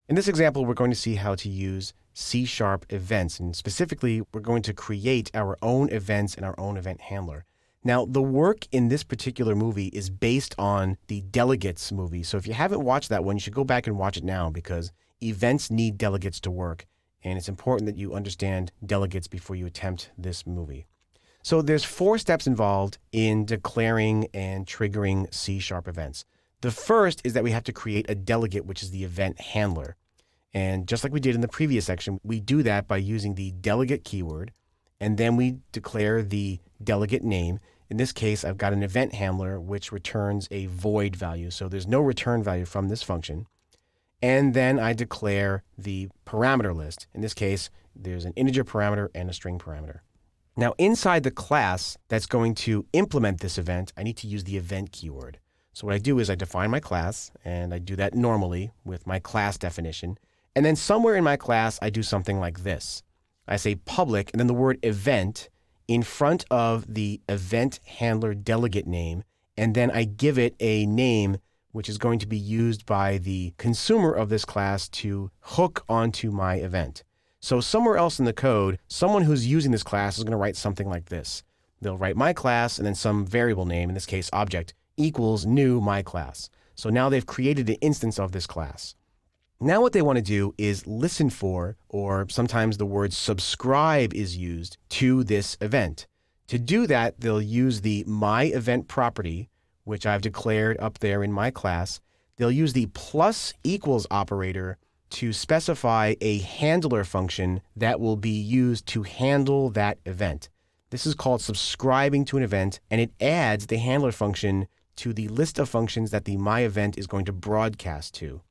In this example, we're going to see how to use C# events, and specifically, we're going to create our own events and our own event handler. Now, the work in this particular movie is based on the Delegates movie, so if you haven't watched that one, you should go back and watch it now because events need delegates to work, and it's important that you understand delegates before you attempt this movie. So there's 4 steps involved in declaring and triggering C# events. The first is that we have to create a delegate, which is the event handler. And just like we did in the previous section, we do that by using the delegate keyword, and then we declare the delegate name. In this case, I've got an event handler which returns a void value. So there's no return value from this function. And then I declare the parameter list. In this case, there's an integer parameter and a string parameter. Now, inside the class that's going to implement this event, I need to use the event keyword. So what I do is I define my class, and I do that normally with my class definition. And then somewhere in my class, I do something like this. I say public, and then the word event in front of the event handler delegate name, and then I give it a name which is going to be used by the consumer of this class to hook onto my event. So somewhere else in the code, someone who's using this class is going to write something like this. They'll write my class and then some variable name, in this case object, equals new my class. So now they've created an instance of this class. Now what they want to do is listen for, or sometimes the word subscribe is used to this event. To do that, they'll use the my event property, which I've declared up there in my class. They'll use the plus equals operator to specify a handler function that will be used to handle that event. This is called subscribing to an event, and it adds the handler function to the list of functions that the my event is going to broadcast to.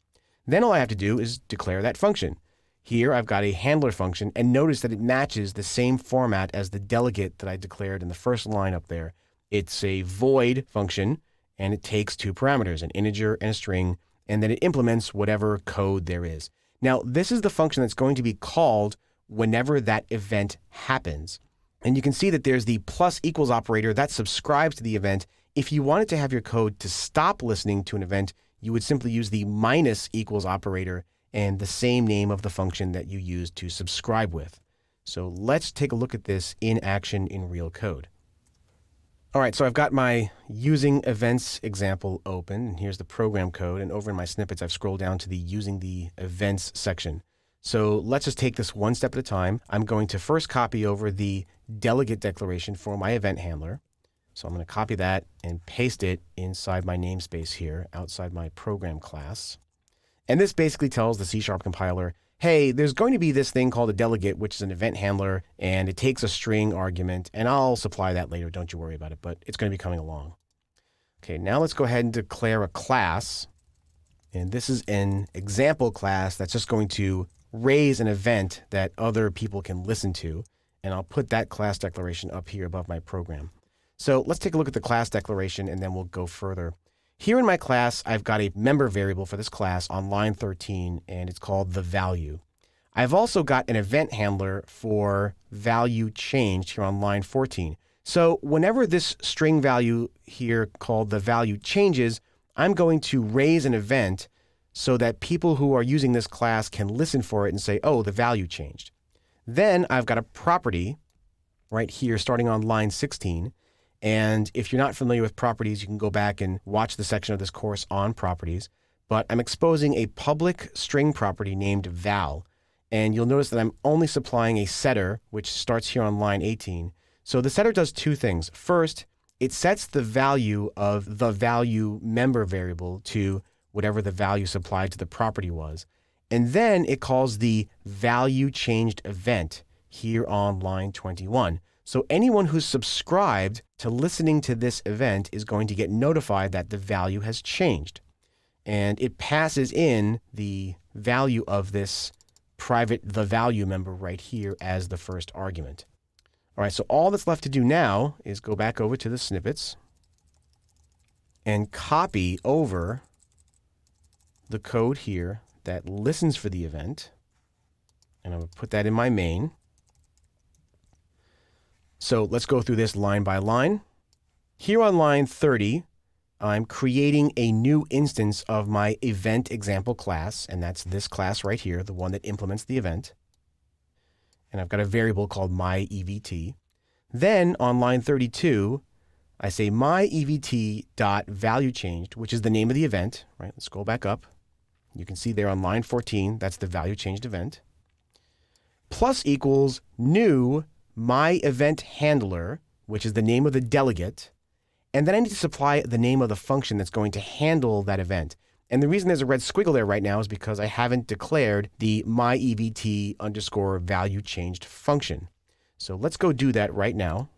Then all I have to do is declare that function. Here I've got a handler function, and notice that it matches the same format as the delegate that I declared in the first line up there. It's a void function, and it takes 2 parameters, an integer and a string, and then it implements whatever code there is. Now, this is the function that's going to be called whenever that event happens. And you can see that there's the plus equals operator that subscribes to the event. If you wanted to have your code to stop listening to an event, you would simply use the minus equals operator and the same name of the function that you used to subscribe with. So let's take a look at this in action in real code. All right, so I've got my using events example open, and here's the program code. And over in my snippets, I've scrolled down to the using the events section. So let's just take this one step at a time. I'm going to first copy over the delegate declaration for my event handler. So I'm going to copy that and paste it inside my namespace here, outside my program class. And this basically tells the C# compiler, hey, there's going to be this thing called a delegate, which is an event handler, and it takes a string argument, and I'll supply that later, don't you worry about it, but it's going to be coming along. Okay, now let's go ahead and declare a class, and this is an example class that's just going to raise an event that other people can listen to, and I'll put that class declaration up here above my program. So let's take a look at the class declaration, and then we'll go further. Here in my class, I've got a member variable for this class on line 13, and it's called the value. I've also got an event handler for value changed here on line 14. So whenever this string value here called the value changes, I'm going to raise an event so that people who are using this class can listen for it and say, oh, the value changed. Then I've got a property right here starting on line 16. And if you're not familiar with properties, you can go back and watch the section of this course on properties. But I'm exposing a public string property named val. And you'll notice that I'm only supplying a setter, which starts here on line 18. So the setter does 2 things. First, it sets the value of the value member variable to whatever the value supplied to the property was. And then it calls the value changed event here on line 21. So anyone who's subscribed to listening to this event is going to get notified that the value has changed. And it passes in the value of this private the value member right here as the first argument. All right, so all that's left to do now is go back over to the snippets and copy over the code here that listens for the event. And I'm going to put that in my main. So let's go through this line by line. Here on line 30, I'm creating a new instance of my event example class, and that's this class right here, the one that implements the event. And I've got a variable called myEVT. Then on line 32, I say myEVT.valueChanged, which is the name of the event. Right? Let's scroll back up. You can see there on line 14, that's the value changed event. Plus equals new myEventHandler, which is the name of the delegate. And then I need to supply the name of the function that's going to handle that event. And the reason there's a red squiggle there right now is because I haven't declared the myEVT_valueChanged function. So let's go do that right now.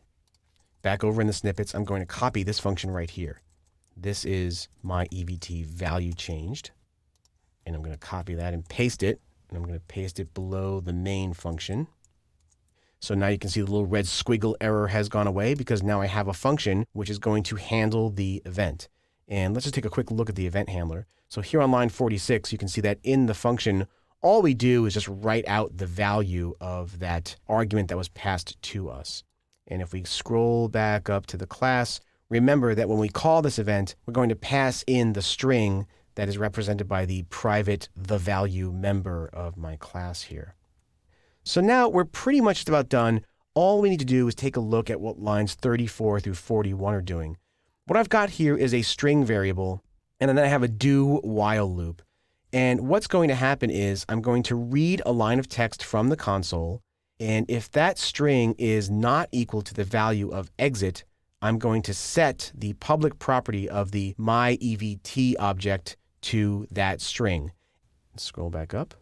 Back over in the snippets, I'm going to copy this function right here. This is myEVT_valueChanged. And I'm going to copy that and paste it. And I'm going to paste it below the main function. So now you can see the little red squiggle error has gone away because now I have a function which is going to handle the event. And let's just take a quick look at the event handler. So here on line 46, you can see that in the function, all we do is just write out the value of that argument that was passed to us. And if we scroll back up to the class, remember that when we call this event, we're going to pass in the string that is represented by the private the_value member of my class here. So now we're pretty much just about done. All we need to do is take a look at what lines 34 through 41 are doing. What I've got here is a string variable, and then I have a do while loop. And what's going to happen is I'm going to read a line of text from the console, and if that string is not equal to the value of exit, I'm going to set the public property of the myEVT object to that string. Scroll back up.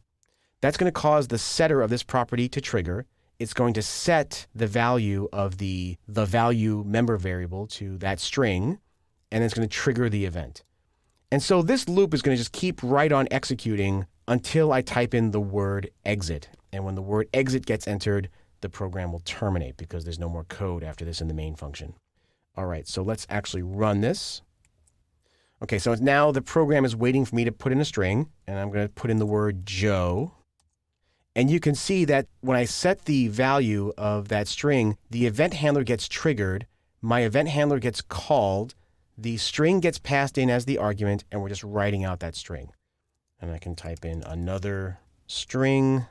That's going to cause the setter of this property to trigger. It's going to set the value of the value member variable to that string, and it's going to trigger the event. And so this loop is going to just keep right on executing until I type in the word exit. And when the word exit gets entered, the program will terminate because there's no more code after this in the main function. All right, so let's actually run this. Okay, so now the program is waiting for me to put in a string, and I'm going to put in the word Joe. And you can see that when I set the value of that string, the event handler gets triggered, my event handler gets called, the string gets passed in as the argument, and we're just writing out that string. And I can type in another string.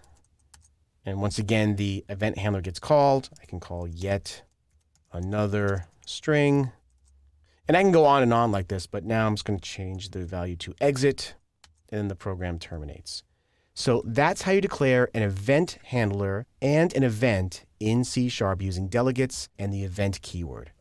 And once again, the event handler gets called. I can call yet another string. And I can go on and on like this, but now I'm just going to change the value to exit, and then the program terminates. So that's how you declare an event handler and an event in C# using delegates and the event keyword.